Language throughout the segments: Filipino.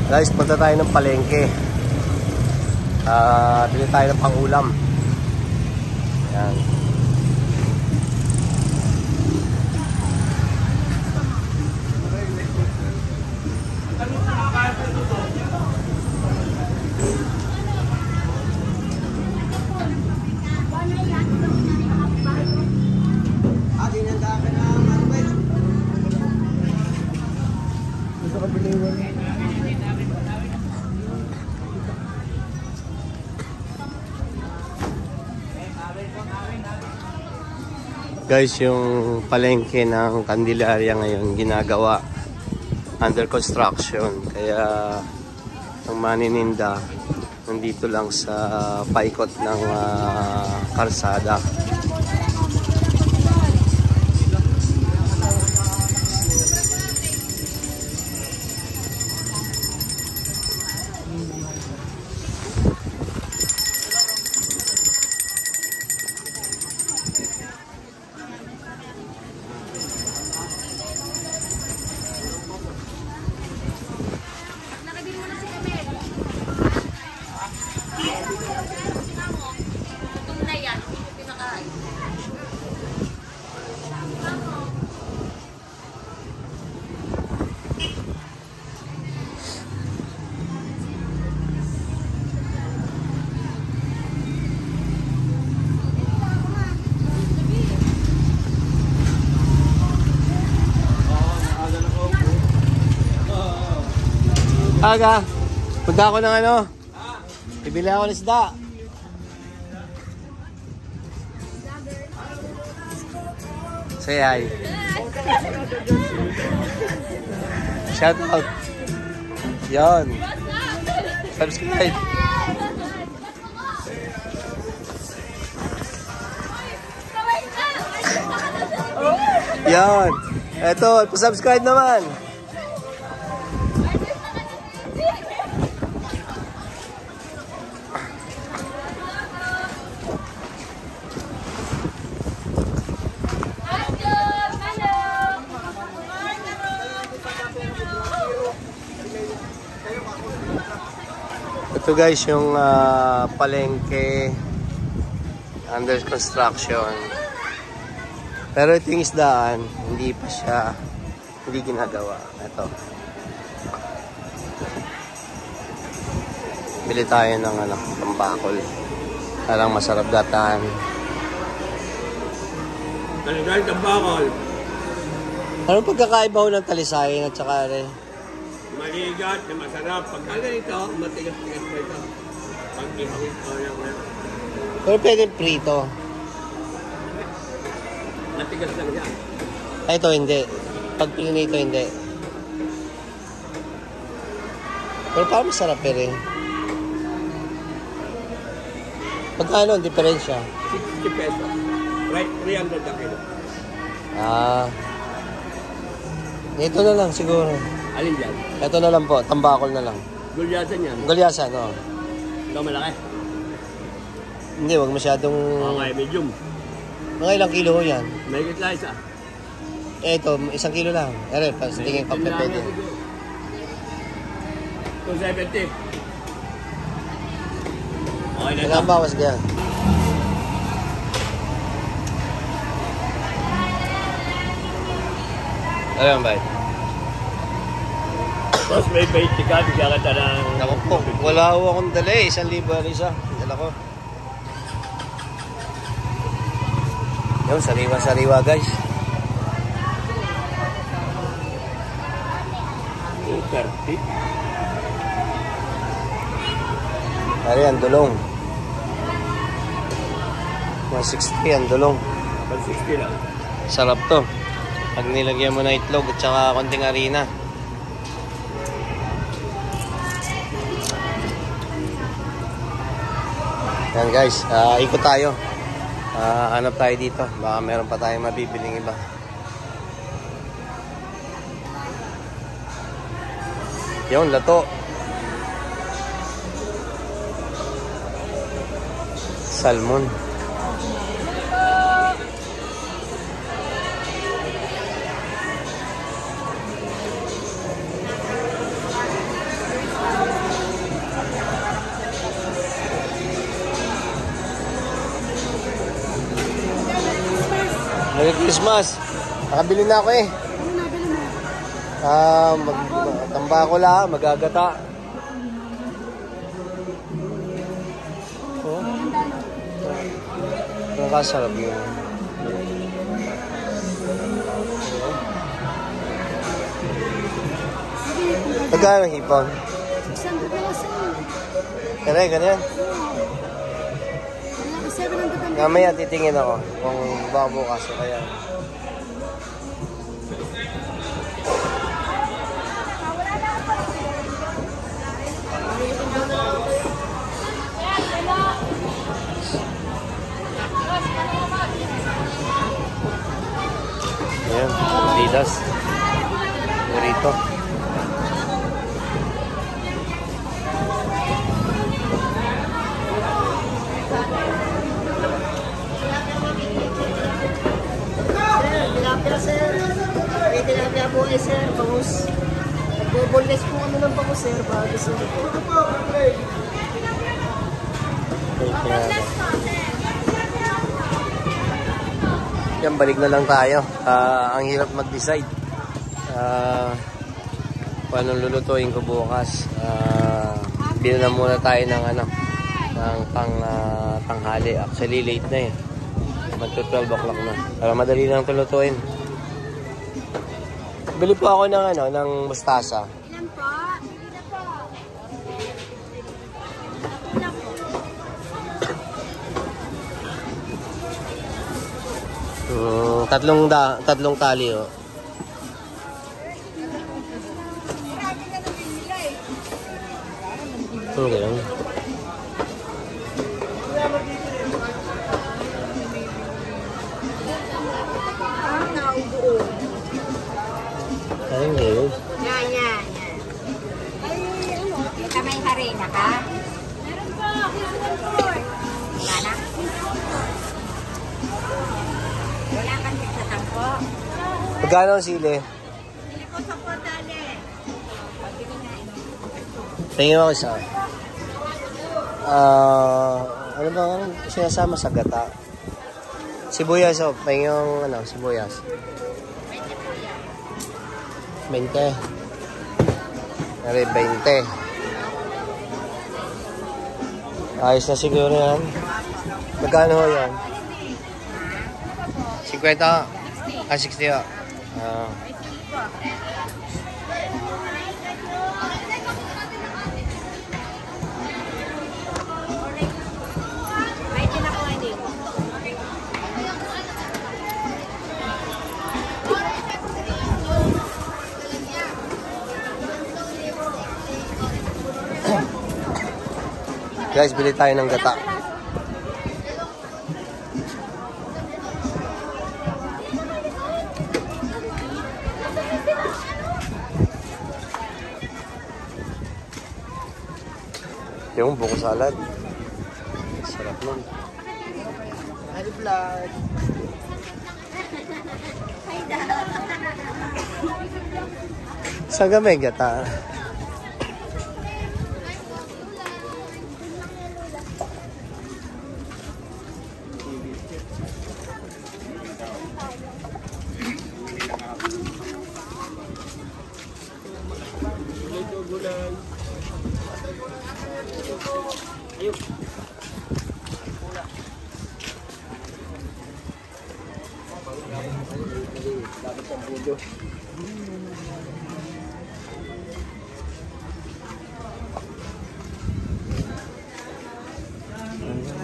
Guys, punta tayo ng palengke. Bili tayo ng pang-ulam. Yan. Guys, yung palengke ng Candelaria ngayon ginagawa, under construction, kaya ang manininda nandito lang sa paikot ng kalsada. Aga, punta ako ng ano, bibili ako ng isda. Say hi. Shout out. Yan. Subscribe. Yan. Eto, subscribe naman. Ito guys, yung palengke under construction. Pero ito yung isdaan, hindi pa siya, hindi ginagawa. Ito. Bili tayo ng tambakol. Parang masarap gataan. Talisay, tambakol. Anong pagkakaiba ho ng talisay at saka Maligat na masarap. Pagka ganito, matigas-tigas pa ito. Pag ihawin ko lang. pero pwede prito. Matigas lang yan. Ito hindi. Pag prinito hindi. Pero parang masarap rin. Pagkano ang diferensya? 60 pesos. Right, 300 na kilo. Ito na lang siguro. Alin dyan? Ito na lang po, tambakol na lang. Gulyasan yan. Gulyasan, no? Ito malaki. Hindi, wag masyadong... Okay, medium. Mga ilang kilo ho yan? May kitla isa. Ito, 1 kilo lang. Ere, sa tingin pa pwede. 270. Okay na ito. Ilang bawas ganyan? Ano yan, bay? Tapos may 20 ka, bigyan ka ng... Naku po, wala ho akong dala eh. 1,000 isa. Dala ko. Yung sariwa-sariwa guys. 230. Pare, ang dulong. 160 ang dulong. 160 lang. Sarap to. Pag nilagyan mo na itlog at saka konting harina. Yan guys, ikot tayo. Hanap tayo dito. Baka meron pa tayong mabibiling iba. Yun, lato. Salmon. Christmas. Nakabili na ako eh. Ano nabili mo? Tambako lang, magagata. Oh. Nakasarap yun. Magkano ang hipon? 600 peso. Kaya, ganyan. Wala, 700 Mamaya titingin ako kung baka bukas o kaya. Ayan, Adidas. Burrito. Tilapia, sir. May tilapia po eh, sir. Bangus. Nagbo-boneless po kami ng bangus, sir. Bago, sir. Yan, balik na lang tayo. Ang hirap mag-decide. Paano lulutuin ko bukas. Bili na muna tayo ng ng tanghali. Actually, late na eh. Magto 12 o'clock na. Para madali lang tulutuin. Bili po ako ng mustasa. Ilan po? Tatlong tali oh. Okay lang. Ay, ngayon. Yan. Ay, ano? Kamay harina ka? Meron po. Wala na? Wala kang tigsatang po. Magkano ang sili? Hindi po sa po, dali. Pagkili nga ino. Tingin ako isa. Ano ba ang sinasama sa gata? Sibuyas oh. Tingin yung sibuyas. 20. Nari, 20. Ayos na siguro yan. Magkano ho yan? 50? 60 ho. Guys, bili tayo ng gata. Yung buko salad. Sarap nun. High blood. Saan ka may gata?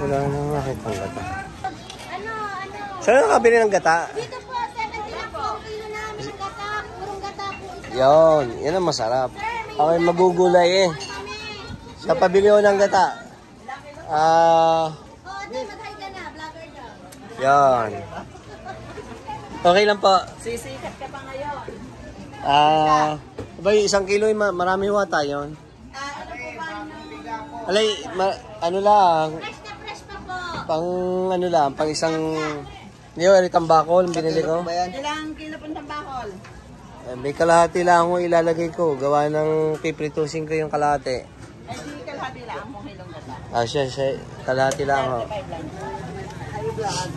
Wala nang makitang gata. Saan nakabili ng gata? Dito po, 70 po. Kilo namin ng gata. Purong gata po. Yon, yan ang masarap. Okay, magugulay eh. Sa pabili ko ng gata. Doon, mag-hi ka na. Vlogger daw. Yan. Okay lang po. Sisikat ka pa ngayon. Ba, 1 kilo, marami wata yun. Ano po paano? Alay, ano lang, Fresh na fresh pa po. pang isang, hindi ko, tambakol, binili ko. Ilang kilo pong tambakol? May kalahati lang ako ilalagay ko. Gawa ng pipritusin ko yung kalahati. Ay, di kalahati lang ang hilong gata. Siya, kalahati lang ako. 35 lang.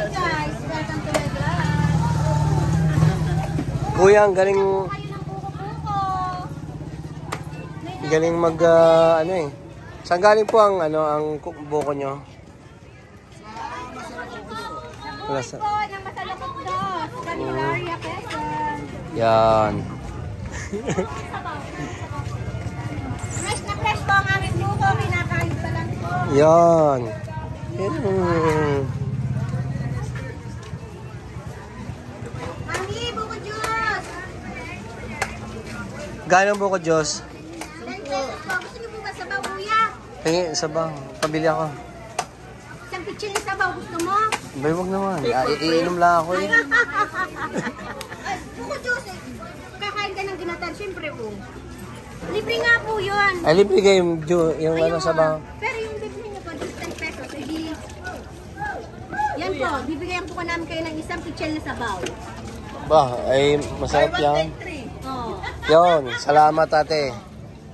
guys, welcome to my vlog. Kuya, ang galing, Kayo ng buko-buko. galing mag, ano eh. Saan galing po ang, ano, ang buko nyo? Wala sa... Po, ng Masalukot Dos. Sa Gloria, Quezon. Yan. Fresh na fresh po ang aming buko. Kinakain pa lang po. Yan. Mami, buko Diyos. Gano'n buko, Diyos? 10 pesos po. Gusto niyo po ba sabaw, kuya? Hingi, sabaw. Pabili ako. Isang pitsin na sabaw. Gusto mo? Bay, wag naman. Iinom lang ako eh. Ay, buko Diyos eh. Kakain ka ng ginatan. Siyempre po. Libre nga po yun. Ay, libre kayo yung ano, Ayun. sabaw. Pero yung bibili niyo po, 10 pesos. Hindi. Yan po, bibigyan po namin kayo ng isang pichel na sabaw. Ba, ay masarap yan. Oh. Yon, salamat ate.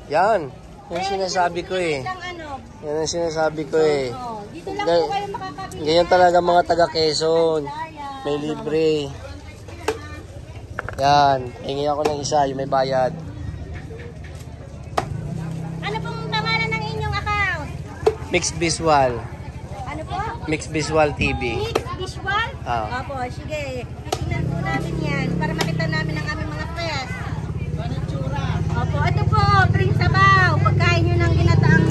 Yan. Yung sinasabi ko eh. Isang ano, Yan ang sinasabi ko eh. oh, dito lang po kayo makakabili. Ganyan talaga mga taga Quezon. May libre. Yan. Hingi ako ng isa, yung may bayad. Ano pong pangalan ng inyong account? Mixed Visual. Ano po? Mixed Visual TV. Mix Visual? Ah. Opo, sige. Tingnan po namin yan para makita namin ang aming mga press. Opo, ito po, drink sabaw. Pagkain nyo ng ginataang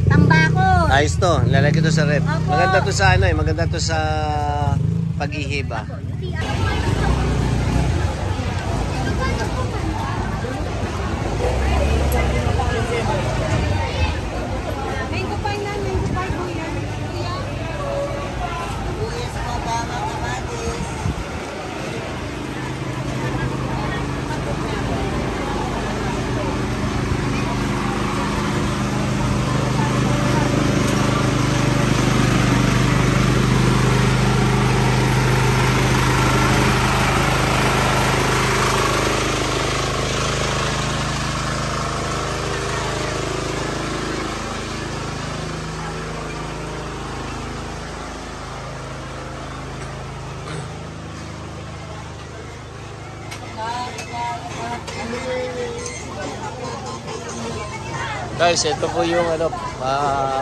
tambako. Ayos to. Lalagay to sa rep. Opo. Maganda to sa ano eh. Maganda to sa pag-ihib ah. Mango pie na, mango pie po yan. Guys, ito po yung ano,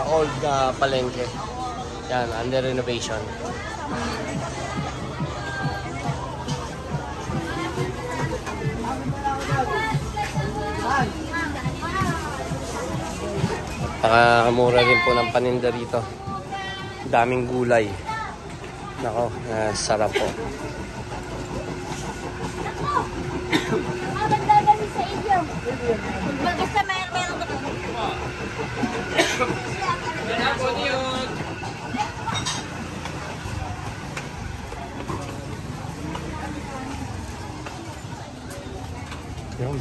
old palengke. Yan, under renovation. Nakamura rin po ng paninda rito. Daming gulay. Nako, sarap po. Magdadali sa inyo. Basta meron ka. Yun.